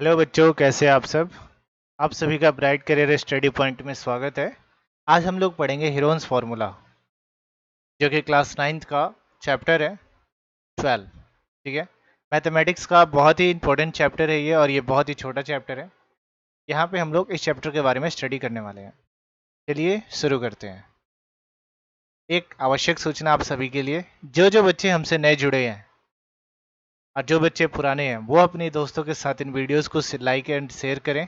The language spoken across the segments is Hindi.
हेलो बच्चों, कैसे हैं आप सब। आप सभी का ब्राइट करियर स्टडी पॉइंट में स्वागत है। आज हम लोग पढ़ेंगे हीरोन्स फार्मूला, जो कि क्लास 9th का चैप्टर है 12। ठीक है, मैथमेटिक्स का बहुत ही इंपॉर्टेंट चैप्टर है ये, और ये बहुत ही छोटा चैप्टर है। यहाँ पे हम लोग इस चैप्टर के बारे में स्टडी करने वाले हैं। चलिए शुरू करते हैं। एक आवश्यक सूचना आप सभी के लिए, जो बच्चे हमसे नए जुड़े हैं और जो बच्चे पुराने हैं, वो अपने दोस्तों के साथ इन वीडियोस को लाइक एंड शेयर करें।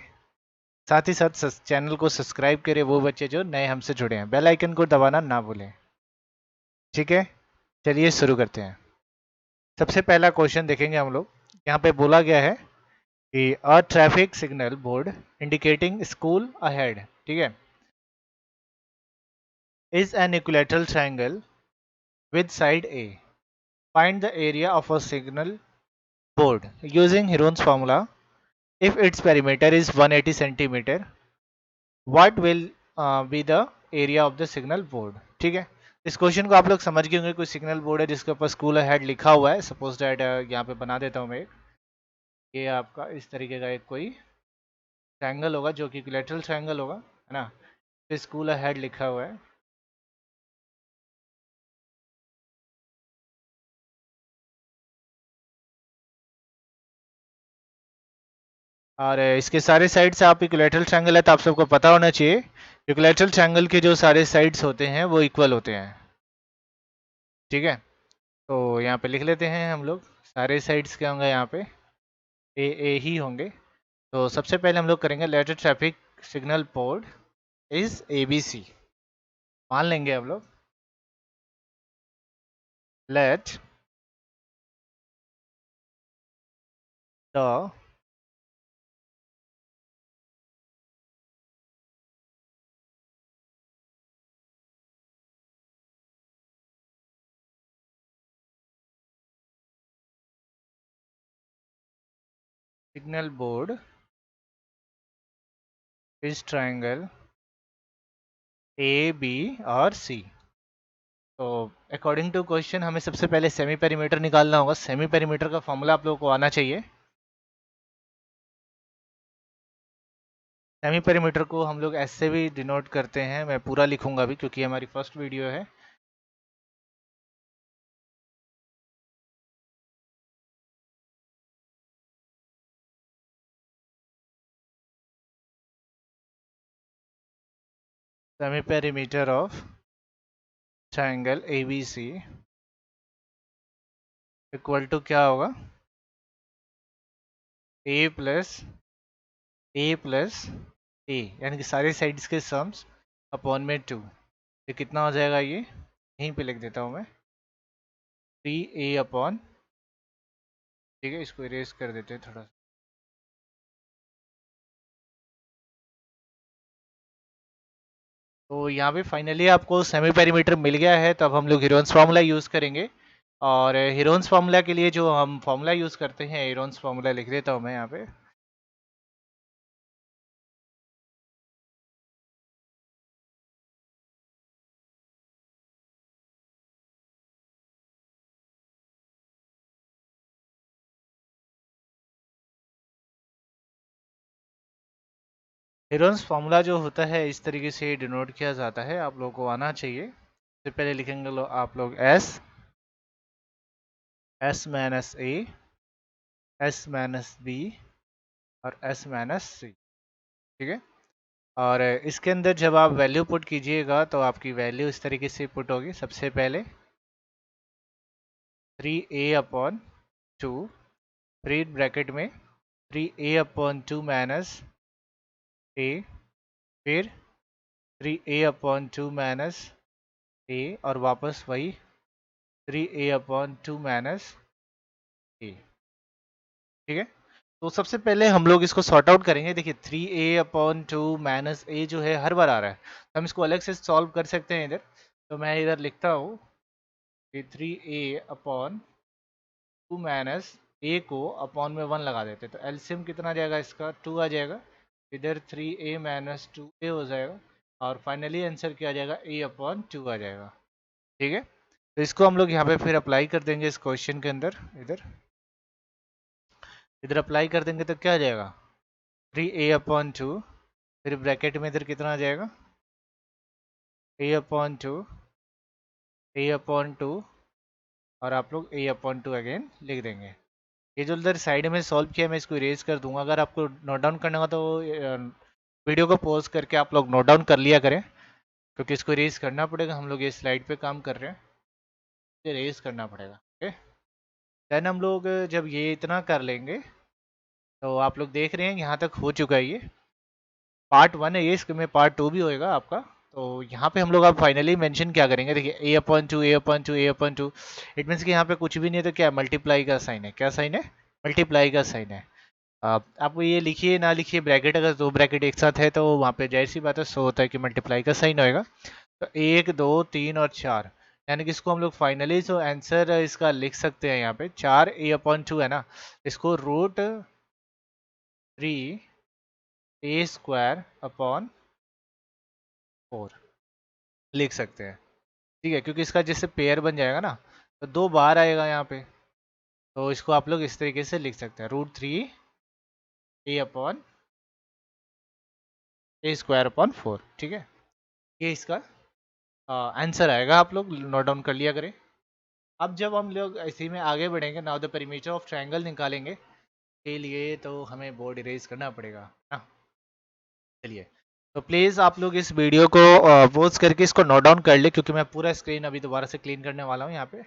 साथ ही साथ चैनल को सब्सक्राइब करें वो बच्चे जो नए हमसे जुड़े हैं। बेल आइकन को दबाना ना भूलें। ठीक है, चलिए शुरू करते हैं। सबसे पहला क्वेश्चन देखेंगे हम लोग। यहाँ पे बोला गया है कि a traffic signal board indicating school ahead, ठीक है, is an equilateral triangle with side A. Find the area of a signal board using Heron's formula. If it's perimeter is 180 centimetre, what will be the area of the signal board. ठीक है, इस क्वेश्चन को आप लोग समझ गए होंगे। कोई सिग्नल बोर्ड है जिसके ऊपर स्कूल हेड लिखा हुआ है। सपोज दैट यहाँ पे बना देता हूँ मैं ये आपका इस तरीके का एक कोई ट्रायंगल होगा जो कि इक्विलैटरल ट्रायंगल होगा, है ना। तो स्कूल हेड लिखा हुआ है। और इसके सारे साइड्स आप इक्विलैटरल ट्रायंगल है तो आप सबको पता होना चाहिए इक्विलैटरल ट्रायंगल के जो सारे साइड्स होते हैं वो इक्वल होते हैं। ठीक है, तो यहाँ पे लिख लेते हैं हम लोग। सारे साइड्स क्या होंगे यहाँ पे, ए ही होंगे। तो सबसे पहले हम लोग करेंगे let traffic signal board is ABC। मान लेंगे हम लोग let the signal board is triangle AB और C। तो अकॉर्डिंग टू क्वेश्चन हमें सबसे पहले सेमी पेरीमीटर निकालना होगा। सेमी पेरीमीटर का फॉर्मूला आप लोगों को आना चाहिए। सेमी पेरीमीटर को हम लोग ऐसे भी डिनोट करते हैं, मैं पूरा लिखूंगा भी क्योंकि हमारी फर्स्ट वीडियो है। Semi perimeter of triangle ABC equal to क्या होगा, A प्लस A यानी कि सारे साइड्स के सम्स अपॉन में 2। ये कितना हो जाएगा, ये यहीं पे लिख देता हूँ मैं, 3A अपॉन, ठीक है, इसको इरेज कर देते हैं थोड़ा सा। तो यहाँ पे फाइनली आपको सेमी पेरीमीटर मिल गया है। तो अब हम लोग हीरोन्स फार्मूला यूज़ करेंगे। और हीरोन्स फार्मूला के लिए जो हम फार्मूला यूज़ करते हैं, हीरोन्स फार्मूला लिख देता हूँ मैं यहाँ पे। हीरोन्स फार्मूला जो होता है इस तरीके से डिनोट किया जाता है, आप लोगों को आना चाहिए। सबसे पहले लिखेंगे आप लोग एस माइनस ए, एस माइनस बी और एस माइनस सी। ठीक है, और इसके अंदर जब आप वैल्यू पुट कीजिएगा तो आपकी वैल्यू इस तरीके से पुट होगी। सबसे पहले 3A अपॉन 2, फिर ब्रैकेट में 3A अपॉन 2 माइनस ए, फिर 3A अपॉन 2 माइनस ए, और वापस वही 3A अपॉन 2 माइनस ए। ठीक है, तो सबसे पहले हम लोग इसको सॉर्ट आउट करेंगे। देखिए 3A अपॉन 2 माइनस ए जो है हर बार आ रहा है, तो हम इसको अलग से सॉल्व कर सकते हैं इधर। तो मैं इधर लिखता हूँ कि 3A अपॉन 2 माइनस ए को अपॉन में 1 लगा देते, तो एलसीएम कितना आ जाएगा इसका, 2 आ जाएगा। इधर 3A माइनस 2A हो जाएगा, और फाइनली आंसर क्या आ जाएगा, A अपॉन 2 आ जाएगा। ठीक है, तो इसको हम लोग यहाँ पे फिर अप्लाई कर देंगे इस क्वेश्चन के अंदर। इधर इधर अप्लाई कर देंगे तो क्या आ जाएगा, 3a/2, फिर ब्रैकेट में इधर कितना आ जाएगा, a/2, a/2, और आप लोग a/2 अगेन लिख देंगे। ये जो उधर साइड में सॉल्व किया मैं इसको इरेज कर दूंगा। अगर आपको नोट डाउन करना होगा तो वीडियो को पॉज करके आप लोग नोट डाउन कर लिया करें, क्योंकि इसको इरेज करना पड़ेगा। हम लोग ये स्लाइड पे काम कर रहे हैं, इरेज करना पड़ेगा। ओके, देन हम लोग जब ये इतना कर लेंगे तो आप लोग देख रहे हैं यहाँ तक हो चुका है। ये पार्ट 1 है, ये इसमें पार्ट 2 भी होएगा आपका। तो यहाँ पे हम लोग अब फाइनली मेंशन क्या करेंगे, देखिए a/2, a/2, a/2, it means कि यहाँ पे कुछ भी नहीं है तो क्या मल्टीप्लाई का साइन है। क्या साइन है, मल्टीप्लाई का साइन है। आप ये लिखिए ना लिखिए, ब्रैकेट अगर दो ब्रैकेट एक साथ है तो वहाँ पे जाहिर सी बात है सो होता है कि मल्टीप्लाई का साइन होएगा। तो 1, 2, 3 और 4, यानी कि इसको हम लोग फाइनली जो आंसर इसका लिख सकते हैं यहाँ पे 4a/2 है ना, इसको √3a² अपॉन 4 लिख सकते हैं। ठीक है, क्योंकि इसका जैसे पेयर बन जाएगा ना तो 2 बार आएगा यहाँ पे, तो इसको आप लोग इस तरीके से लिख सकते हैं, √3a/a²/4। ठीक है, ये इसका आंसर आएगा। आप लोग नोट डाउन कर लिया करें। अब जब हम लोग इसी में आगे बढ़ेंगे, now the perimeter of triangle निकालेंगे के लिए तो हमें बोर्ड इरेज करना पड़ेगा ना। चलिए, तो प्लीज़ आप लोग इस वीडियो को पॉज करके इसको नोट डाउन कर ले, क्योंकि मैं पूरा स्क्रीन अभी दोबारा से क्लीन करने वाला हूँ यहाँ पे।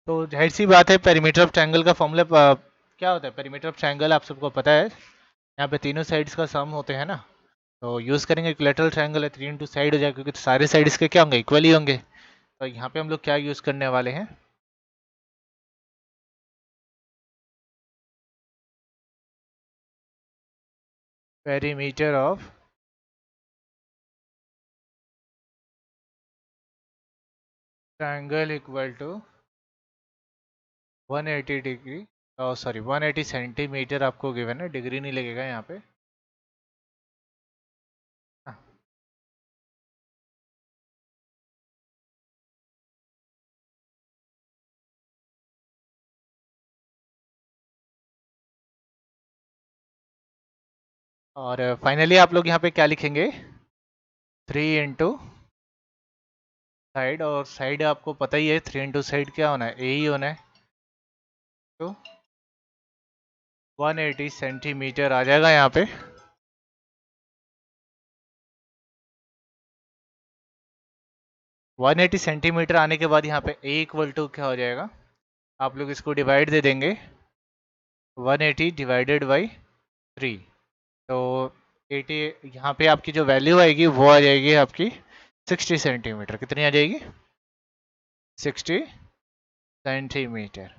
तो जाहिर सी बात है, पेरीमीटर ऑफ ट्रायंगल का फॉर्मूला क्या होता है। पेरीमीटर ऑफ ट्रायंगल आप सबको पता है, यहाँ पे तीनों साइड्स का सम होते हैं ना। तो यूज़ करेंगे इक्विलैटरल ट्रायंगल है, 3 इंटू साइड हो जाएगा, क्योंकि सारे साइड इसके क्या होंगे, इक्वल ही होंगे। तो यहाँ पे हम लोग क्या यूज़ करने वाले हैं, perimeter of triangle equal to 180 degree, sorry 180 centimetre आपको गिवन है, डिग्री नहीं लगेगा यहाँ पे। हाँ, और फाइनली आप लोग यहाँ पे क्या लिखेंगे, 3 इंटू साइड, और साइड आपको पता ही है 3 इंटू साइड क्या होना है, ए ही होना है। तो 180 सेंटीमीटर आ जाएगा यहाँ पे। 180 सेंटीमीटर आने के बाद यहाँ पे ए इक्वल टू क्या हो जाएगा, आप लोग इसको डिवाइड दे देंगे, 180 डिवाइडेड बाई 3। तो 80 यहाँ पे आपकी जो वैल्यू आएगी वो आ जाएगी आपकी 60 सेंटीमीटर। कितनी आ जाएगी, 60 सेंटीमीटर।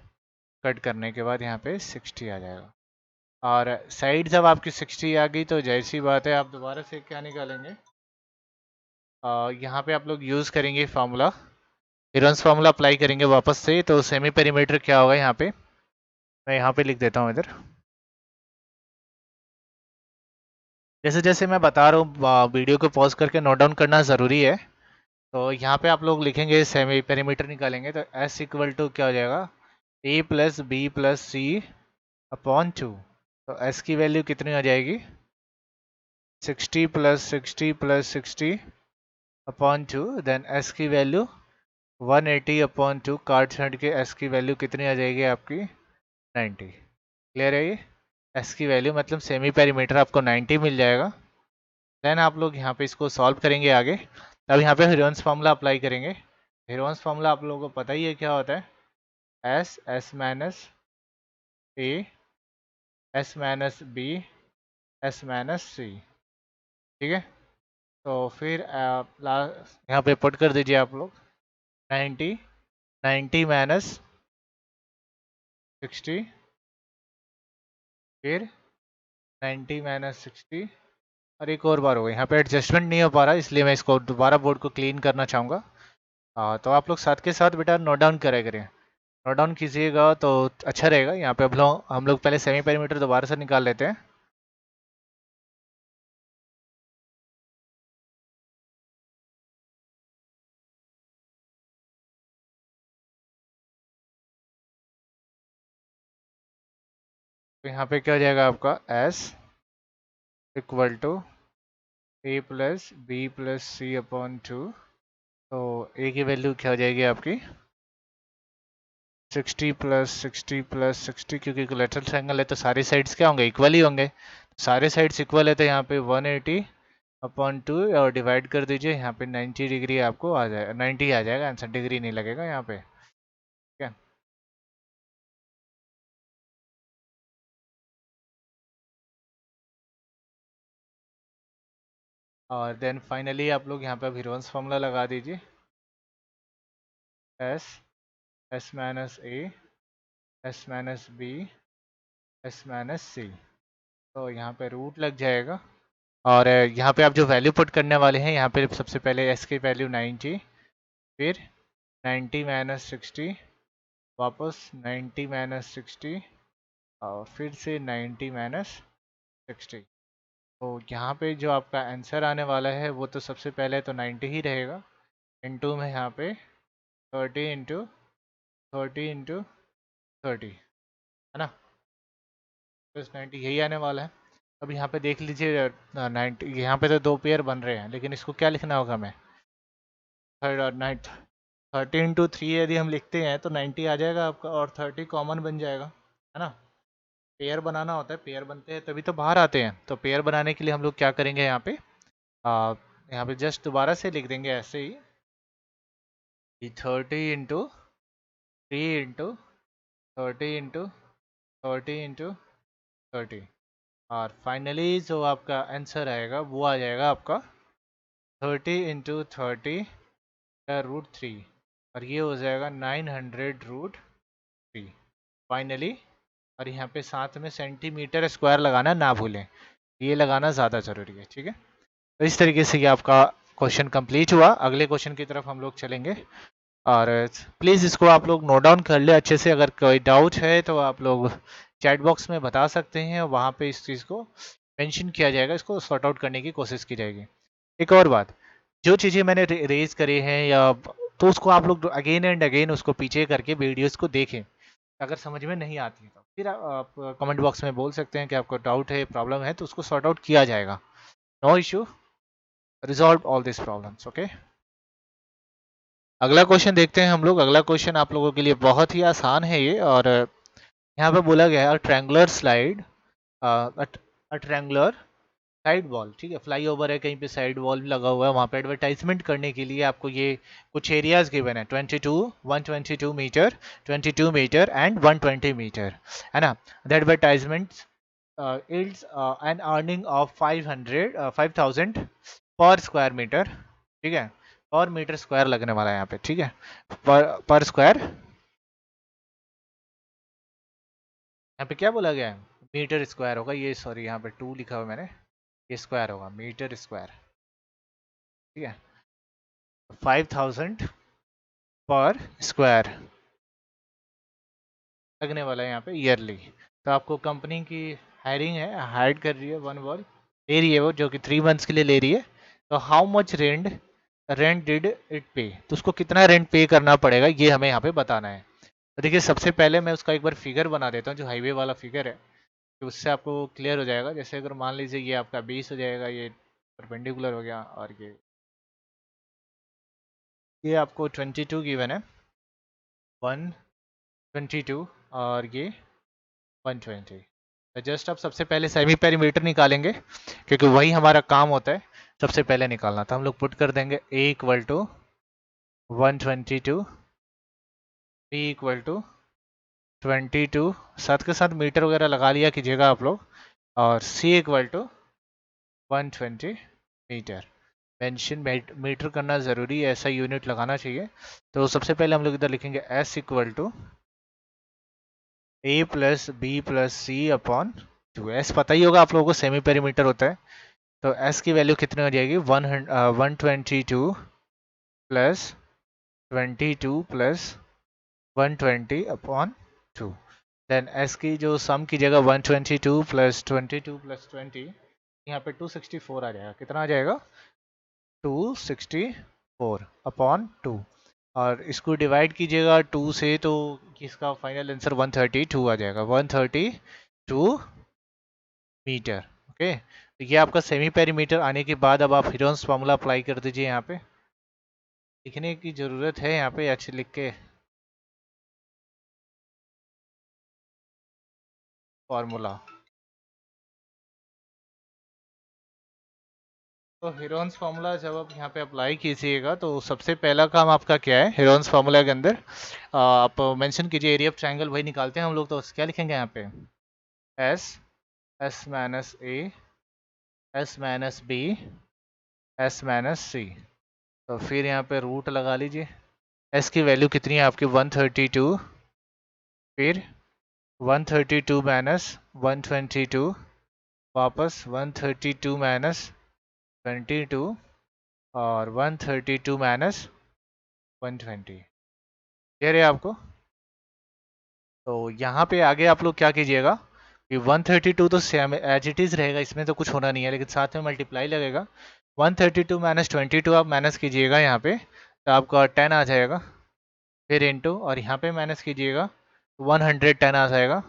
कट करने के बाद यहाँ पे 60 आ जाएगा। और साइड जब आपकी 60 आ गई तो जाहिर सी बात है आप दोबारा से क्या निकालेंगे, यहाँ पे आप लोग यूज़ करेंगे फार्मूला, हिरन्स फार्मूला अप्लाई करेंगे वापस से। तो सेमी पेरीमीटर क्या होगा यहाँ पे, मैं यहाँ पे लिख देता हूँ इधर। जैसे जैसे मैं बता रहा हूँ वीडियो को पॉज करके नोट डाउन करना ज़रूरी है। तो यहाँ पे आप लोग लिखेंगे, सेमी पेरीमीटर निकालेंगे तो S इक्वल टू क्या हो जाएगा, A+B+C/2। तो S की वैल्यू कितनी आ जाएगी, 60 + 60 + 60/2। देन S की वैल्यू 180/2, काट छाट के S की वैल्यू कितनी आ जाएगी आपकी, 90। क्लियर है ये, S की वैल्यू मतलब सेमी पेरीमीटर आपको 90 मिल जाएगा। देन आप लोग यहाँ पे इसको सॉल्व करेंगे आगे। तब यहाँ पे हिरन्स फार्मूला अप्लाई करेंगे। हिरन्स फार्मूला आप लोगों को पता ही है क्या होता है, S - A, S - B, S - C। ठीक है, तो फिर यहाँ पे पुट कर दीजिए आप लोग 90, 90 माइनस 60, फिर 90 माइनस 60, और एक और बार होगा। यहाँ पे एडजस्टमेंट नहीं हो पा रहा, इसलिए मैं इसको दोबारा बोर्ड को क्लीन करना चाहूँगा। तो आप लोग साथ के साथ बेटा नोट डाउन करें करें, नोट डाउन कीजिएगा तो अच्छा रहेगा। यहाँ पे हम लोग पहले सेमी पेरीमीटर दोबारा से निकाल लेते हैं। तो यहाँ पे क्या हो जाएगा आपका S equal to A plus B plus C upon 2। तो A की वैल्यू क्या हो जाएगी आपकी 60 प्लस 60 क्योंकि कोलेटरल ट्रायंगल है तो सारी साइड्स क्या होंगे इक्वल ही होंगे। सारे साइड्स इक्वल है तो यहाँ पे 180 अपॉन 2 और डिवाइड कर दीजिए, यहाँ पे 90 डिग्री आपको आ जाएगा, 90 आ जाएगा आंसर, डिग्री नहीं लगेगा यहाँ पे, ठीक है। और देन फाइनली आप लोग यहाँ पे अब हीरोन्स फॉर्मूला लगा दीजिए, S minus A S minus B S minus सी। तो यहाँ पे रूट लग जाएगा और यहाँ पे आप जो वैल्यू पुट करने वाले हैं, यहाँ पे सबसे पहले एस की वैल्यू 90, फिर 90 माइनस 60, वापस 90 माइनस 60 और फिर से 90 माइनस 60। तो यहाँ पे जो आपका आंसर आने वाला है वो तो सबसे पहले तो 90 ही रहेगा, इनटू में यहाँ पे 30 इंटू 30 है ना, प्लस 90 यही आने वाला है। अब यहाँ पे देख लीजिए 90, यहाँ पे तो दो पेयर बन रहे हैं लेकिन इसको क्या लिखना होगा हमें, थर्ड और नाइट 30 इंटू 3 यदि हम लिखते हैं तो 90 आ जाएगा आपका और 30 कॉमन बन जाएगा, है ना। पेयर बनाना होता है, पेयर बनते हैं तभी तो बाहर आते हैं, तो पेयर बनाने के लिए हम लोग क्या करेंगे यहाँ पे यहाँ पे जस्ट दोबारा से लिख देंगे ऐसे ही कि 30 इंटू 30 और फाइनली जो आपका आंसर आएगा वो आ जाएगा आपका 30 इंटू 30 का √3 और ये हो जाएगा 900 √3 फाइनली। और यहाँ पे साथ में सेंटीमीटर स्क्वायर लगाना ना भूलें, ये लगाना ज़्यादा ज़रूरी है, ठीक है। तो इस तरीके से ये आपका क्वेश्चन कंप्लीट हुआ। अगले क्वेश्चन की तरफ हम लोग चलेंगे और प्लीज़ इसको आप लोग नोट डाउन कर ले अच्छे से, अगर कोई डाउट है तो आप लोग चैट बॉक्स में बता सकते हैं, वहाँ पे इस चीज़ को मेंशन किया जाएगा, इसको सॉर्ट आउट करने की कोशिश की जाएगी। एक और बात, जो चीज़ें मैंने रेज करी हैं या तो उसको आप लोग अगेन एंड अगेन उसको पीछे करके वीडियोस को देखें, अगर समझ में नहीं आती है तो फिर आप कमेंट बॉक्स में बोल सकते हैं कि आपको डाउट है, प्रॉब्लम है, तो उसको सॉर्ट आउट किया जाएगा। No issue, resolve all this problems, okay. अगला क्वेश्चन देखते हैं हम लोग। अगला क्वेश्चन आप लोगों के लिए बहुत ही आसान है ये, और यहाँ पे बोला गया है triangular slide triangular side wall, ठीक है, फ्लाई ओवर है, कहीं पे साइड वॉल लगा हुआ है, वहाँ पे एडवर्टाइजमेंट करने के लिए आपको ये कुछ एरियाज गिवन है 122 मीटर 22 मीटर एंड 120 मीटर, है ना। The advertisement yields an earning of 5000 पर स्क्वायर मीटर, ठीक है, पर मीटर स्क्वायर लगने वाला है यहाँ पे, ठीक है, पर स्क्वायर, यहाँ पे क्या बोला गया है, मीटर स्क्वायर होगा ये, सॉरी यहाँ पे 2 लिखा हुआ मैंने, ये स्क्वायर होगा, मीटर स्क्वायर, ठीक है, 5000 पर स्क्वायर लगने वाला है यहाँ पे ईयरली। तो आपको कंपनी की हायरिंग है, हायर कर रही है, वन वॉल ले रही है वो, जो कि 3 मंथ्स के लिए ले रही है। तो how much rent rent did it पे, तो उसको कितना रेंट पे करना पड़ेगा ये हमें यहाँ पे बताना है। तो देखिए सबसे पहले मैं उसका एक बार फिगर बना देता हूँ, जो हाईवे वाला फिगर है, तो उससे आपको क्लियर हो जाएगा। जैसे अगर मान लीजिए ये आपका 20 हो जाएगा, ये परपेंडिकुलर हो गया, और ये आपको 22 गिवन है, 122 और ये 120। तो जस्ट आप सबसे पहले सेमी पेरीमीटर निकालेंगे क्योंकि वही हमारा काम होता है सबसे पहले निकालना। तो हम लोग पुट कर देंगे A equal to 122, B equal to 22, साथ के साथ मीटर वगैरह लगा लिया कीजिएगा आप लोग, और C equal to 120 metre. Mention metre करना ज़रूरी है, ऐसा यूनिट लगाना चाहिए। तो सबसे पहले हम लोग इधर लिखेंगे S equal to A plus B plus C upon 2। पता ही होगा आप लोगों को, सेमी पेरीमीटर होता है। तो S की वैल्यू कितनी हो जाएगी, 122 plus 22 plus 120 upon 2। Then S की जो सम कीजिएगा 122 प्लस 22 प्लस 20, यहाँ पे 264 आ जाएगा। कितना आ जाएगा, 264 अपॉन 2, और इसको डिवाइड कीजिएगा 2 से तो इसका फाइनल आंसर 132 आ जाएगा। 132 टू मीटर। ओके, तो ये आपका सेमी पेरीमीटर आने के बाद अब आप हीरोन्स फार्मूला अप्लाई कर दीजिए। यहाँ पे लिखने की ज़रूरत है, यहाँ पे अच्छे लिख के फार्मूला। तो हीरोन्स फार्मूला जब आप यहाँ पे अप्लाई कीजिएगा तो सबसे पहला काम आपका क्या है, हीरोन्स फार्मूला के अंदर आप मेंशन कीजिए एरिया ऑफ ट्रायंगल, वही निकालते हैं हम लोग। तो क्या लिखेंगे यहाँ पे, एस, एस माइनस ए, S minus B, S minus सी। तो फिर यहाँ पे रूट लगा लीजिए। एस की वैल्यू कितनी है आपकी, 132। फिर 132 माइनस 122, वापस 132 माइनस 22, और 132 माइनस 120। क्लियर है आपको? तो यहाँ पे आगे आप लोग क्या कीजिएगा कि 132 तो सेम एज इट इज़ रहेगा, इसमें तो कुछ होना नहीं है, लेकिन साथ में मल्टीप्लाई लगेगा। 132 माइनस 22 आप माइनस कीजिएगा यहाँ पे, तो आपका 10 आ जाएगा। फिर इंटू, और यहाँ पे माइनस कीजिएगा, 110 आ जाएगा।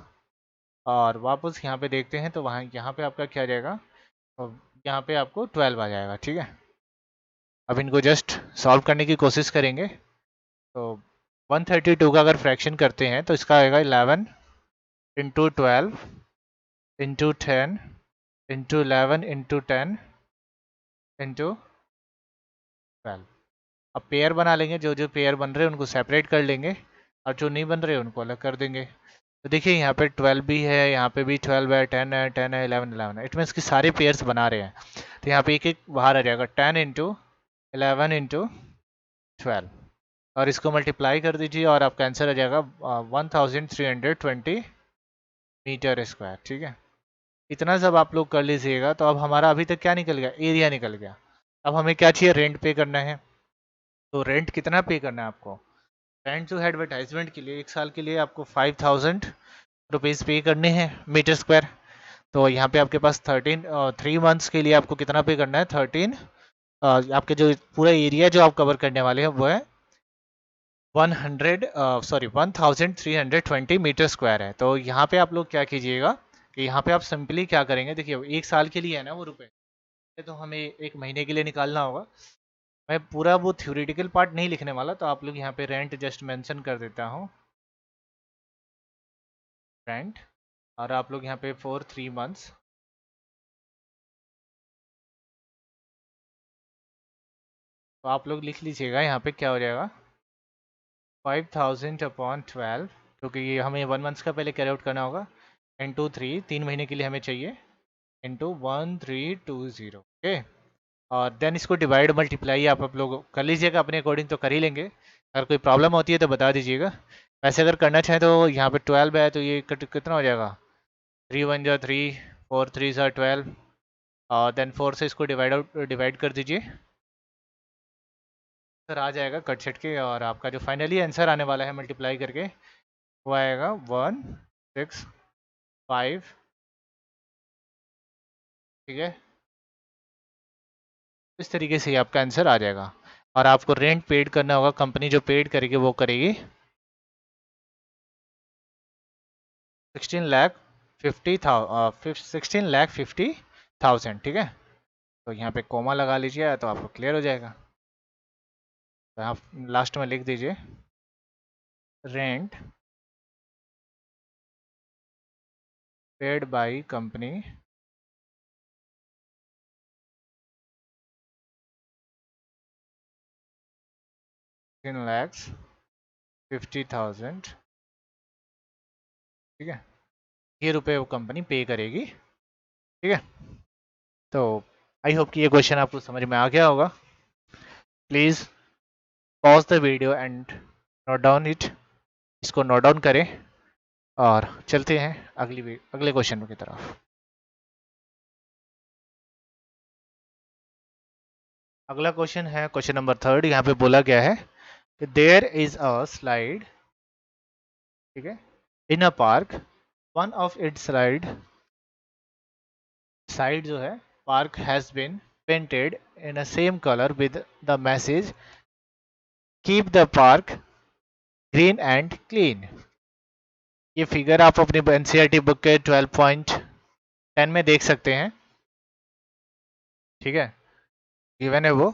और वापस यहाँ पे देखते हैं तो वहाँ यहाँ पे आपका क्या आ जाएगा, और यहाँ पे आपको 12 आ जाएगा। ठीक है, अब इनको जस्ट सॉल्व करने की कोशिश करेंगे। तो 132 का अगर फ्रैक्शन करते हैं तो इसका आएगा 11 into 12 into 10 into 11 into 10 into 12। अब पेयर बना लेंगे, जो जो पेयर बन रहे हैं उनको सेपरेट कर लेंगे, और जो नहीं बन रहे उनको अलग कर देंगे। तो देखिए यहाँ पे 12 भी है, यहाँ पे भी 12 है, 10 है, 10 है, 11 11 है। इट मीन्स कि सारे पेयर्स बना रहे हैं। तो यहाँ पे एक एक बाहर आ जाएगा, 10 इंटू 11 इंटू 12, और इसको मल्टीप्लाई कर दीजिए और आपका आंसर आ जाएगा 1320 मीटर स्क्वायर। ठीक है, इतना सब आप लोग कर लीजिएगा। तो अब हमारा अभी तक क्या निकल गया, एरिया निकल गया। अब हमें क्या चाहिए, रेंट पे करना है। तो रेंट कितना पे करना है आपको, रेंट जो है एडवर्टाइजमेंट के लिए 1 साल के लिए आपको 5000 रुपीज़ पे करने हैं मीटर स्क्वायर। तो यहाँ पे आपके पास 3 मंथ्स के लिए आपको कितना पे करना है, 13, आपके जो पूरा एरिया जो आप कवर करने वाले हैं वो है 1320 मीटर स्क्वायर है। तो यहाँ पे आप लोग क्या कीजिएगा कि यहाँ पे आप सिंपली क्या करेंगे, देखिए 1 साल के लिए है ना वो रुपए, तो हमें 1 महीने के लिए निकालना होगा। मैं पूरा वो थ्योरेटिकल पार्ट नहीं लिखने वाला, तो आप लोग यहाँ पे रेंट जस्ट मेंशन कर देता हूँ, रेंट। और आप लोग यहाँ पे फॉर 3 मंथ्स, तो आप लोग लिख लीजिएगा यहाँ पे क्या हो जाएगा, 5000/12, क्योंकि ये हमें 1 मंथ का पहले कैरी आउट करना होगा, इंटू 3 महीने के लिए हमें चाहिए, इंटू 1320। ओके, और देन इसको डिवाइड मल्टीप्लाई आप लोग कर लीजिएगा अपने अकॉर्डिंग, तो कर ही लेंगे। अगर कोई प्रॉब्लम होती है तो बता दीजिएगा। वैसे अगर करना चाहें तो यहाँ पे 12 है, तो ये कितना हो जाएगा, 3 1 जा 3, 4 3 जा 12, और देन 4 से इसको डिवाइड कर दीजिए, सर आ जाएगा कट सेट के। और आपका जो फाइनली आंसर आने वाला है मल्टीप्लाई करके, वो आएगा 165। ठीक है, इस तरीके से ही आपका आंसर आ जाएगा। और आपको रेंट पेड करना होगा, कंपनी जो पेड करेगी वो करेगी 16,50,000। ठीक है, तो यहाँ पे कोमा लगा लीजिए तो आपको क्लियर हो जाएगा। तो आप लास्ट में लिख दीजिए, रेंट पेड बाय कंपनी $16,50,000। ठीक है, ये रुपए वो कंपनी पे करेगी। ठीक है, तो आई होप कि ये क्वेश्चन आपको समझ में आ गया होगा। Please pause the video and note down it, इसको नोट डाउन करें, और चलते हैं अगले क्वेश्चन की तरफ। अगला क्वेश्चन है क्वेश्चन नंबर 3। यहाँ पे बोला गया है कि देयर इज अ स्लाइड, ठीक है, in a park, one of its side जो है park has been painted in a same colour with the message keep the park green and clean. ये फिगर आप अपनी एनसीईआरटी बुक के 12.10 में देख सकते हैं, ठीक है। गिवन है वो,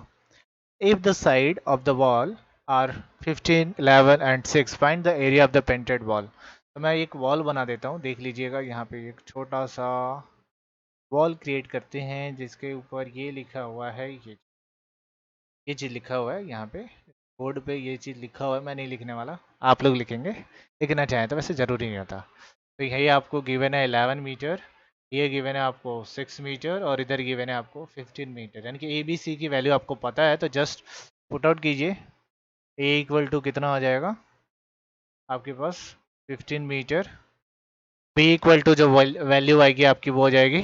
if the side of the wall are 15, 11 and 6 find the area of the painted wall. तो मैं एक वॉल बना देता हूँ, देख लीजिएगा यहाँ पे एक छोटा सा वॉल क्रिएट करते हैं जिसके ऊपर ये लिखा हुआ है, ये चीज़ लिखा हुआ है यहाँ पे बोर्ड पे, ये चीज़ लिखा हुआ है, मैं नहीं लिखने वाला, आप लोग लिखेंगे, लिखना चाहें तो, वैसे ज़रूरी नहीं होता। तो यही आपको गिवन है 11 मीटर, ये गिवन है आपको 6 मीटर, और इधर गिवन है आपको 15 मीटर, यानी कि ए बी सी की वैल्यू आपको पता है, तो जस्ट पुट आउट कीजिए। ए इक्वल टू कितना आ जाएगा आपके पास 15 मीटर, बी इक्वल टू जो वैल्यू आएगी आपकी वो हो जाएगी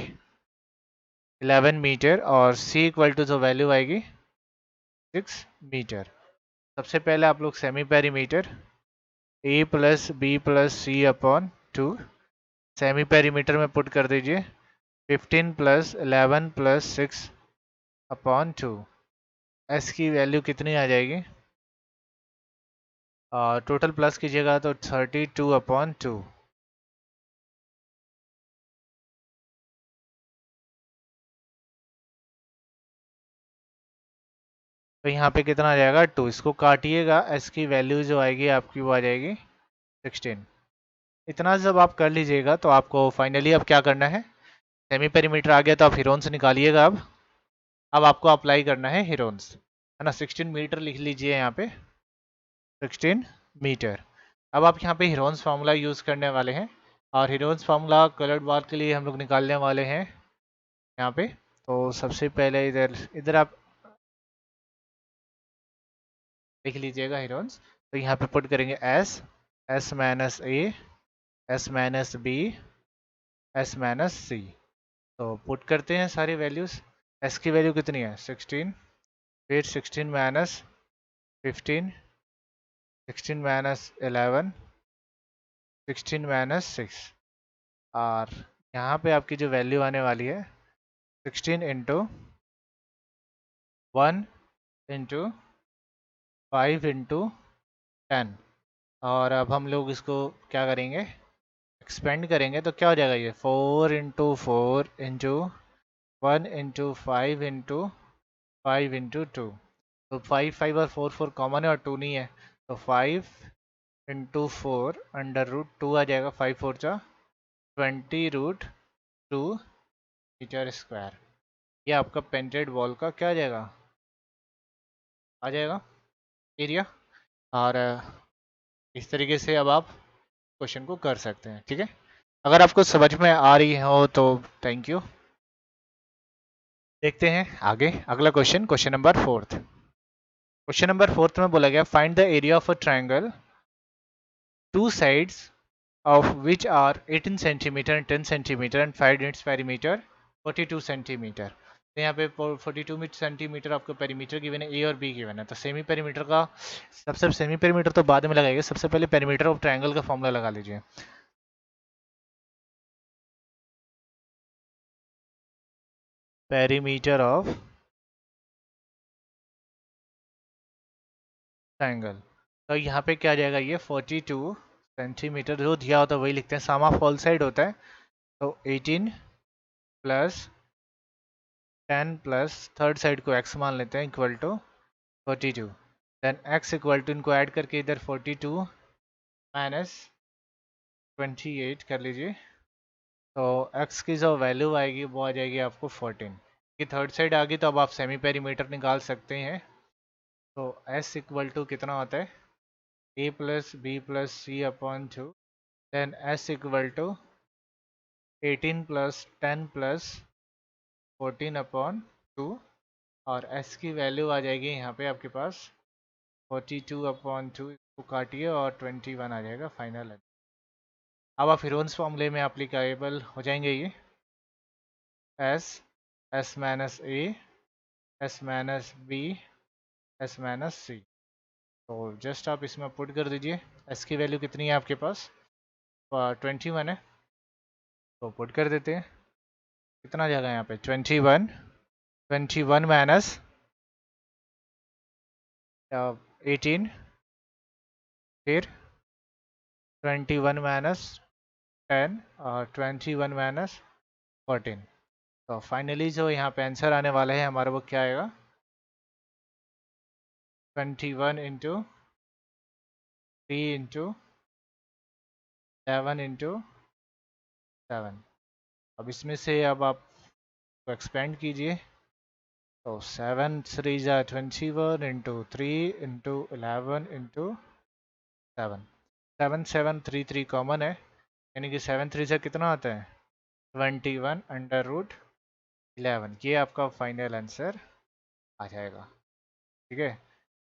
11 मीटर, और सी इक्वल टू जो वैल्यू आएगी 6 मीटर। सबसे पहले आप लोग सेमी पेरीमीटर ए प्लस बी प्लस सी अपॉन 2 सेमी पेरीमीटर में पुट कर दीजिए, 15 प्लस 11 प्लस 6 अपॉन 2। एस की वैल्यू कितनी आ जाएगी, टोटल प्लस कीजिएगा तो 32 अपॉन 2। तो यहाँ पे कितना आ जाएगा 2, इसको काटिएगा, एस की वैल्यू जो आएगी आपकी वो आ जाएगी 16। इतना जब आप कर लीजिएगा तो आपको फाइनली अब क्या करना है, सेमी पेरीमीटर आ गया तो आप हीरोन्स निकालिएगा। अब आपको अप्लाई करना है हीरोन्स, है ना। 16 मीटर लिख लीजिए यहाँ पे, 16 मीटर। अब आप यहाँ पे हीरोन्स फार्मूला यूज़ करने वाले हैं, और हीरोन्स फार्मूला कलर्ड बार के लिए हम लोग निकालने वाले हैं यहाँ पे। तो सबसे पहले इधर इधर आप लिख लीजिएगा हीरोन्स। तो यहाँ पे पुट करेंगे एस, एस माइनस ए, S minus B, S minus सी। तो पुट करते हैं सारी वैल्यूज़। एस की वैल्यू कितनी है 16, फिर 16 माइनस 15, 16 माइनस 11, 16 माइनस 6, और यहाँ पे आपकी जो वैल्यू आने वाली है 16 इंटू 1 इंटू 5 इंटू 10। और अब हम लोग इसको क्या करेंगे, एक्सपेंड करेंगे, तो क्या हो जाएगा ये 4 इंटू 1 इंटू 5 इंटू 5 इंटू 2। तो 5 5 और 4 4 कॉमन है और 2 नहीं है, तो 5 इंटू 4 अंडर रूट 2 आ जाएगा, 5 4 जा 20 रूट 2 मीटर स्क्वायर। ये आपका पेंटेड वॉल का क्या आ जाएगा एरिया। और इस तरीके से अब आप क्वेश्चन को कर सकते हैं, ठीक है। अगर आपको समझ में आ रही हो तो थैंक यू। देखते हैं आगे अगला question, question number 4। Question number 4 में बोला गया find the area of a triangle, two sides of which are 18 centimeter and 10 centimeter and 5 its perimeter 42 centimeter। तो यहाँ पे 42 सेंटीमीटर आपको पेरीमीटर गिवन है, ए और बी गिवन है। तो सेमी पेरीमीटर का सबसे सेमी पेरीमीटर तो बाद में लगाएंगे, सबसे पहले पेरीमीटर ऑफ ट्रायंगल का फॉर्मूला लगा लीजिए। पेरीमीटर ऑफ ट्रायंगल, तो यहाँ पे क्या आ जाएगा, ये 42 सेंटीमीटर जो दिया होता है वही लिखते हैं, सम ऑफ ऑल साइड होता है। तो 18 प्लस 10 प्लस थर्ड साइड को x मान लेते हैं equal to 42, then x equal to इनको ऐड करके इधर 42 माइनस 28 कर लीजिए। तो x की जो वैल्यू आएगी वो आ जाएगी आपको 14 की थर्ड साइड आ गई। तो अब आप सेमी पेरीमीटर निकाल सकते हैं। तो s इक्वल टू कितना होता है, a plus B plus C upon 2, then s equal to 18 plus 10 plus 14 upon 2, और s की वैल्यू आ जाएगी यहाँ पे आपके पास 42 अपॉन 2, इसको काटिए और 21 आ जाएगा फाइनल। अब आप हीरोन्स फॉर्मूले में एप्लीकेबल हो जाएंगे ये, एस, एस माइनस ए, S minus B, S minus सी। तो जस्ट आप इसमें पुट कर दीजिए। एस की वैल्यू कितनी है आपके पास 21 है, तो पुट कर देते हैं। कितना जाएगा यहाँ पे 21, 21 माइनस 18, फिर 21 माइनस 10 और 21 माइनस 14। तो फाइनली जो यहाँ पे आंसर आने वाला है हमारा वो क्या आएगा, 21 इंटू 3 इंटू 11 इंटू 7। अब इसमें से अब आप एक्सपेंड कीजिए, तो 7 3 जा 21 इंटू 3 इंटू 11 इंटू 7। 7 7 3 3 कॉमन है, यानी कि 7 3 से कितना आता है 21 अंडर रूट 11। ये आपका फाइनल आंसर आ जाएगा, ठीक है,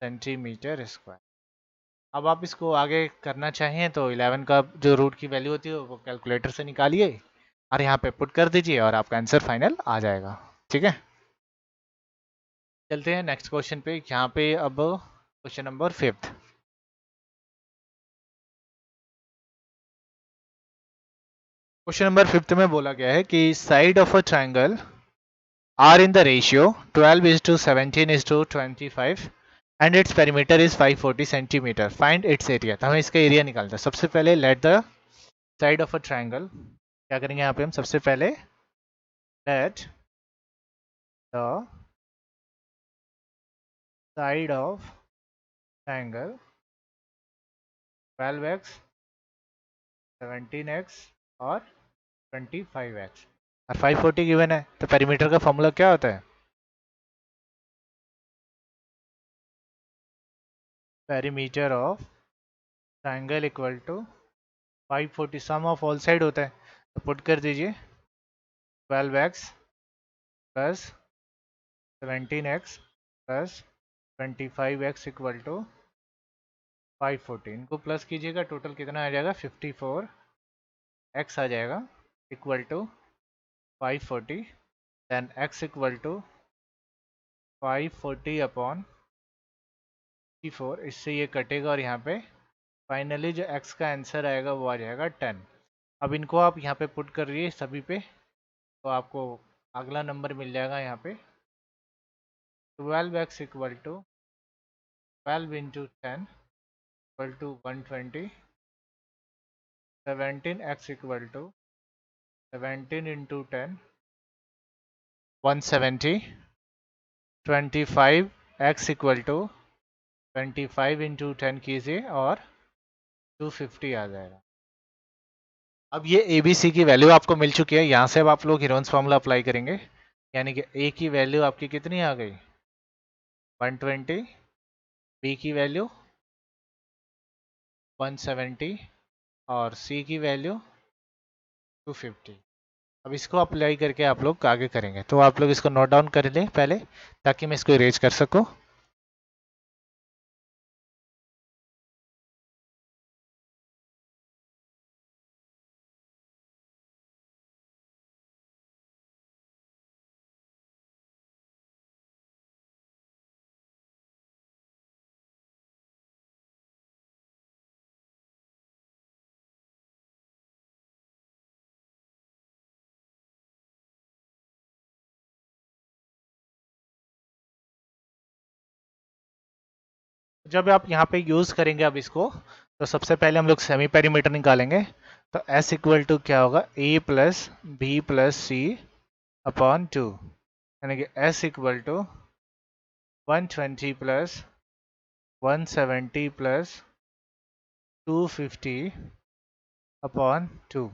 सेंटीमीटर स्क्वायर। अब आप इसको आगे करना चाहें तो 11 का जो रूट की वैल्यू होती है वो कैलकुलेटर से निकालिए और यहाँ पे पुट कर दीजिए और आपका आंसर फाइनल आ जाएगा, ठीक है। चलते हैं नेक्स्ट क्वेश्चन पे। यहाँ पे अब क्वेश्चन नंबर 5। क्वेश्चन नंबर 5 में बोला गया है कि side of a triangle are in the ratio 12:17:25 and its perimeter is 540 centimetre, find its area. तो हमें इसका एरिया निकालना है। सबसे पहले let the side of a triangle, क्या करेंगे यहाँ पे हम, सबसे पहले let the side of triangle 12x 17x और 25x और 540 गिवन है। तो पेरीमीटर का फॉर्मूला क्या होता है, perimeter of triangle equal to 540 sum of all side होता है। तो पुट कर दीजिए 12x plus 17x plus 25x equal to 540। इनको प्लस कीजिएगा, टोटल कितना आ जाएगा 54x आ जाएगा equal to 540। Then x equal to 540 upon 54, इससे ये कटेगा और यहाँ पे फाइनली जो x का आंसर आएगा वो आ जाएगा 10। अब इनको आप यहाँ पे पुट कर रही सभी पे, तो आपको अगला नंबर मिल जाएगा यहाँ पे 12x equal to 12 into 10 equal to 120, 17x equal to 17 into 10 170, 25x equal to 25 into 10 कीजिए और 250 आ जाएगा। अब ये ए बी सी की वैल्यू आपको मिल चुकी है। यहाँ से अब आप लोग हीरोन्स फार्मूला अप्लाई करेंगे, यानी कि ए की वैल्यू आपकी कितनी आ गई 120, बी की वैल्यू 170 और सी की वैल्यू 250। अब इसको अप्लाई करके आप लोग आगे करेंगे, तो आप लोग इसको नोट डाउन कर लें पहले ताकि मैं इसको इरेज कर सकूं। जब आप यहाँ पे यूज करेंगे अब इसको, तो सबसे पहले हम लोग सेमी पेरीमीटर निकालेंगे। तो S इक्वल टू क्या होगा, A plus B plus C upon 2, यानी कि S equal to 120 plus 170 plus 250 upon 2,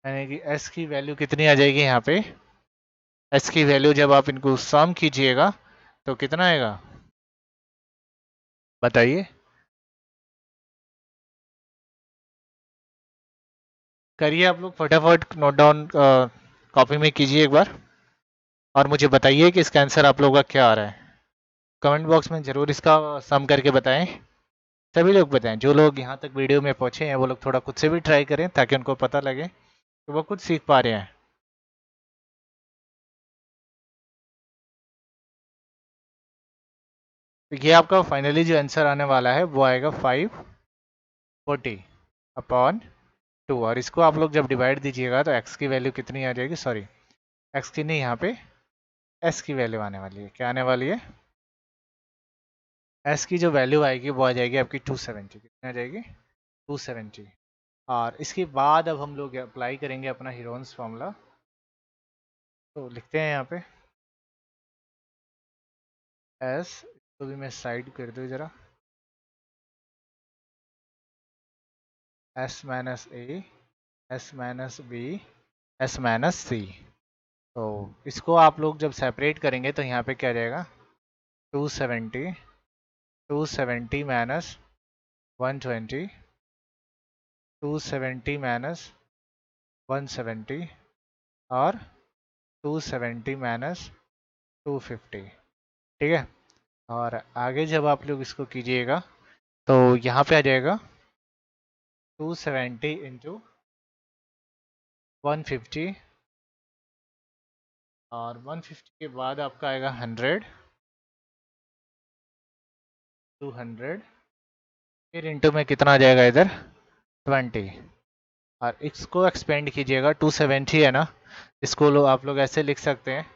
यानी कि S की वैल्यू कितनी आ जाएगी यहाँ पे, S की वैल्यू जब आप इनको सम कीजिएगा तो कितना आएगा बताइए। करिए आप लोग फटाफट नोट डाउन कॉपी में कीजिए एक बार और मुझे बताइए कि इसका आंसर आप लोगों का क्या आ रहा है। कमेंट बॉक्स में ज़रूर इसका सम करके बताएं। सभी लोग बताएं, जो लोग यहाँ तक वीडियो में पहुँचे हैं वो लोग थोड़ा खुद से भी ट्राई करें ताकि उनको पता लगे कि वो खुद सीख पा रहे हैं। तो ये आपका फाइनली जो आंसर आने वाला है वो आएगा 540 अपॉन 2, और इसको आप लोग जब डिवाइड दीजिएगा तो x की वैल्यू कितनी आ जाएगी, सॉरी x की नहीं, यहाँ पे s की वैल्यू आने वाली है। क्या आने वाली है, s की जो वैल्यू आएगी वो आ जाएगी आपकी 270। कितनी आ जाएगी 270। और इसके बाद अब हम लोग अप्लाई करेंगे अपना हीरोन्स फार्मूला। तो लिखते हैं यहाँ पे एस, तो भी मैं साइड कर दूँ ज़रा, एस माइनस ए, S minus B, S minus सी। तो इसको आप लोग जब सेपरेट करेंगे तो यहाँ पे क्या जाएगा, 270, 270 माइनस 120, 270 माइनस 170 और 270 माइनस 250, ठीक है। और आगे जब आप लोग इसको कीजिएगा तो यहाँ पे आ जाएगा 270 इंटू 150 और 150 के बाद आपका आएगा 100, 200, फिर इंटू में कितना आ जाएगा इधर 20, और इसको एक्सपेंड कीजिएगा 270 है ना, इसको आप लोग ऐसे लिख सकते हैं,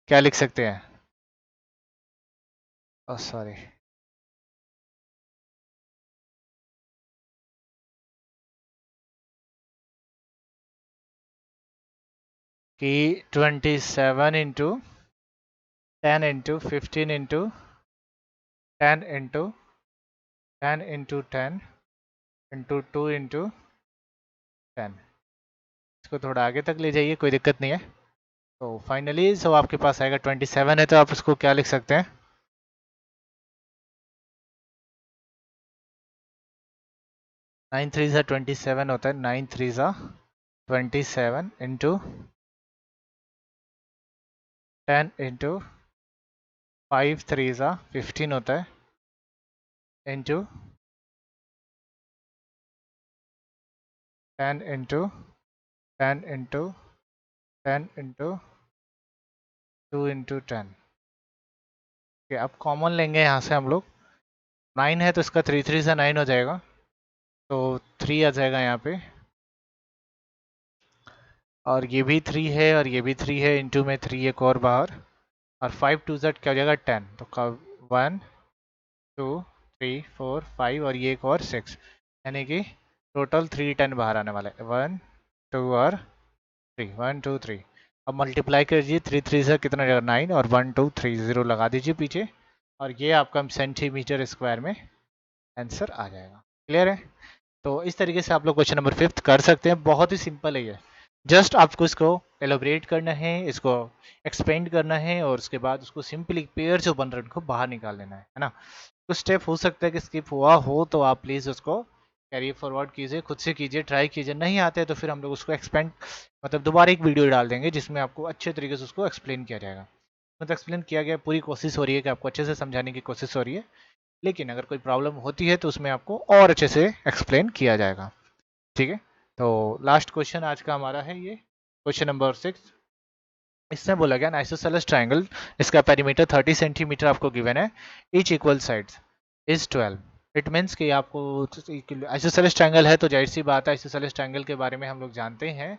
क्या लिख सकते हैं, ओह सॉरी, कि 27 into 10 into 15 into 10 into 10 into 10 into 2 into 10, इसको थोड़ा आगे तक ले जाइए, कोई दिक्कत नहीं है। तो फाइनली सब आपके पास आएगा 27 है, तो आप उसको क्या लिख सकते हैं, 9 3 ज़ा 27 होता है, 9 3 ज़ा 27 इंटू 10 इंटू 5 3 ज़ा 15 होता है, into 10 into 10 into 10 into 2 into 10। अब कॉमन लेंगे यहाँ से हम लोग, 9 है तो इसका 3 3 से 9 हो जाएगा, तो 3 आ जाएगा यहाँ पे, और ये भी 3 है और ये भी 3 है, इंटू में 3 एक और बाहर, और 5 2 ज़ेड क्या हो जाएगा 10, तो 1 2 3 4 5 और ये एक और 6, यानी कि टोटल 3 10 बाहर आने वाला है, 1 2 और 3, 1 2 3। अब मल्टीप्लाई कर दीजिए, 3 3 से कितना जाएगा 9, और 1 2 3 0 लगा दीजिए पीछे, और ये आपका सेंटीमीटर स्क्वायर में आंसर आ जाएगा। क्लियर है। तो इस तरीके से आप लोग क्वेश्चन नंबर 5 कर सकते हैं, बहुत ही सिंपल है ये, जस्ट आपको इसको एलोबरेट करना है, इसको एक्सपेंड करना है, और उसके बाद उसको सिंपली पेयर जो बन रहे हैं उनको बाहर निकाल लेना है ना। कुछ स्टेप हो सकता है कि स्किप हुआ हो, तो आप प्लीज़ उसको कैरी फॉरवर्ड कीजिए, खुद से कीजिए, ट्राई कीजिए, नहीं आते तो फिर हम लोग उसको एक्सपेंड मतलब दोबारा एक वीडियो डाल देंगे जिसमें आपको अच्छे तरीके से उसको एक्सप्लेन किया जाएगा। मतलब एक्सप्लेन किया गया, पूरी कोशिश हो रही है कि आपको अच्छे से समझाने की कोशिश हो रही है, लेकिन अगर कोई प्रॉब्लम होती है तो उसमें आपको और अच्छे से एक्सप्लेन किया जाएगा, ठीक है। तो लास्ट क्वेश्चन आज का हमारा है ये क्वेश्चन नंबर 6। इसमें बोला गया आइसोसेलेस ट्रायंगल, इसका पेरीमीटर 30 सेंटीमीटर आपको गिवन है, each equal sides is 12। It means कि आपको आइसोसेलेस ट्रायंगल है तो जाहिर सी बात है, आइसोसेलेस ट्रायंगल के बारे में हम लोग जानते हैं,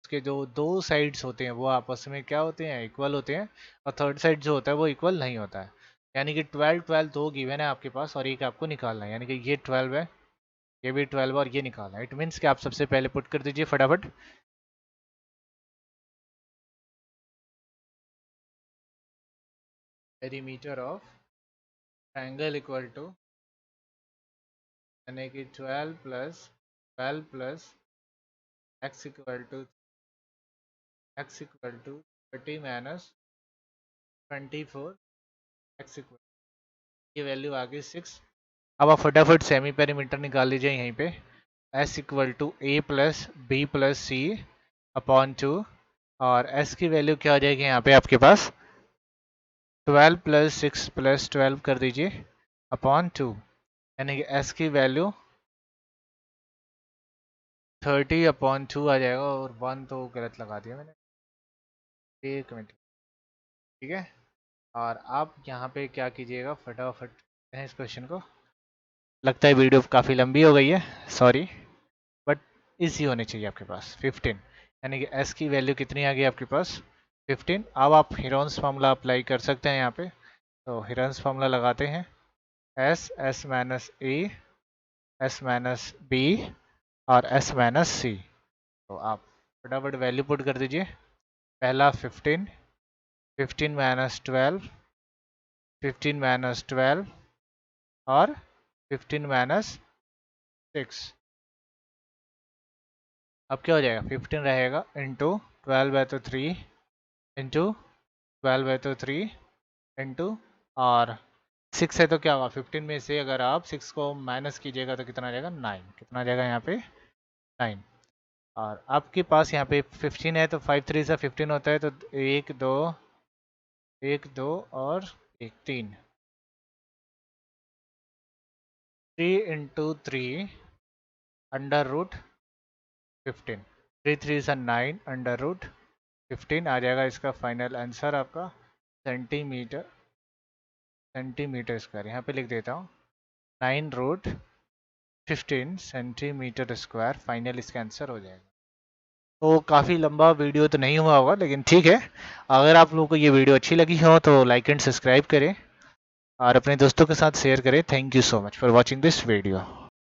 उसके जो दो साइड्स होते हैं वो आपस में क्या होते हैं, इक्वल होते हैं, और थर्ड साइड जो होता है वो इक्वल नहीं होता है, यानी कि 12 12 दो गिवन है आपके पास, और एक आपको निकालना है, यानी कि ये 12 है, ये भी 12 और ये निकालना है। इट मीन्स कि आप सबसे पहले पुट कर दीजिए फटाफट, perimeter of triangle equal to, यानी कि 12 plus 12 plus x equal to, x equal to 30 minus 24, x equal, ये वैल्यू आ गई 6। अब आप फटाफट सेमी पेरीमीटर निकाल लीजिए यहीं पे, s equal to a plus B plus C upon 2, और एस की वैल्यू क्या हो जाएगी यहाँ पे आपके पास, 12 प्लस 6 प्लस 12 कर दीजिए अपॉन 2, यानी कि एस की वैल्यू 30 अपॉन 2 आ जाएगा, और 1 तो गलत लगा दिया मैंने, एक मिनट, ठीक है। और आप यहाँ पे क्या कीजिएगा, फटाफट इस क्वेश्चन को, लगता है वीडियो काफ़ी लंबी हो गई है, सॉरी, बट इजी होनी चाहिए आपके पास 15, यानी कि एस की वैल्यू कितनी आ गई आपके पास 15। अब आप हिरोन्स फार्मूला अप्लाई कर सकते हैं यहाँ पे, तो हिरोन्स फार्मूला लगाते हैं, s S minus A S minus b और एस माइनस सी। तो आप फटाफट वैल्यू पुट कर दीजिए। पहला 15, 15 माइनस 12, 15 माइनस 12 और 15 माइनस 6। अब क्या हो जाएगा, 15 रहेगा इंटू 12 है तो 3 इंटू 12 है तो 3 इंटू और 6 है तो क्या होगा, 15 में से अगर आप 6 को माइनस कीजिएगा तो कितना आ जाएगा, 9। कितना आ जाएगा यहाँ पे, 9। और आपके पास यहाँ पे 15 है तो 5 3 से 15 होता है, तो 1 2 1 2 और 1 3, 3 इंटू 3 अंडर रूट 15, 3 3 से 9 अंडर रूट 15 आ जाएगा इसका फाइनल आंसर आपका सेंटीमीटर स्क्वायर। यहाँ पे लिख देता हूँ 9 रूट 15 सेंटीमीटर स्क्वायर फाइनल इसका आंसर हो जाएगा। तो काफ़ी लंबा वीडियो तो नहीं हुआ होगा, लेकिन ठीक है। अगर आप लोगों को ये वीडियो अच्छी लगी हो तो लाइक एंड सब्सक्राइब करें और अपने दोस्तों के साथ शेयर करें। Thank you so much for watching this video.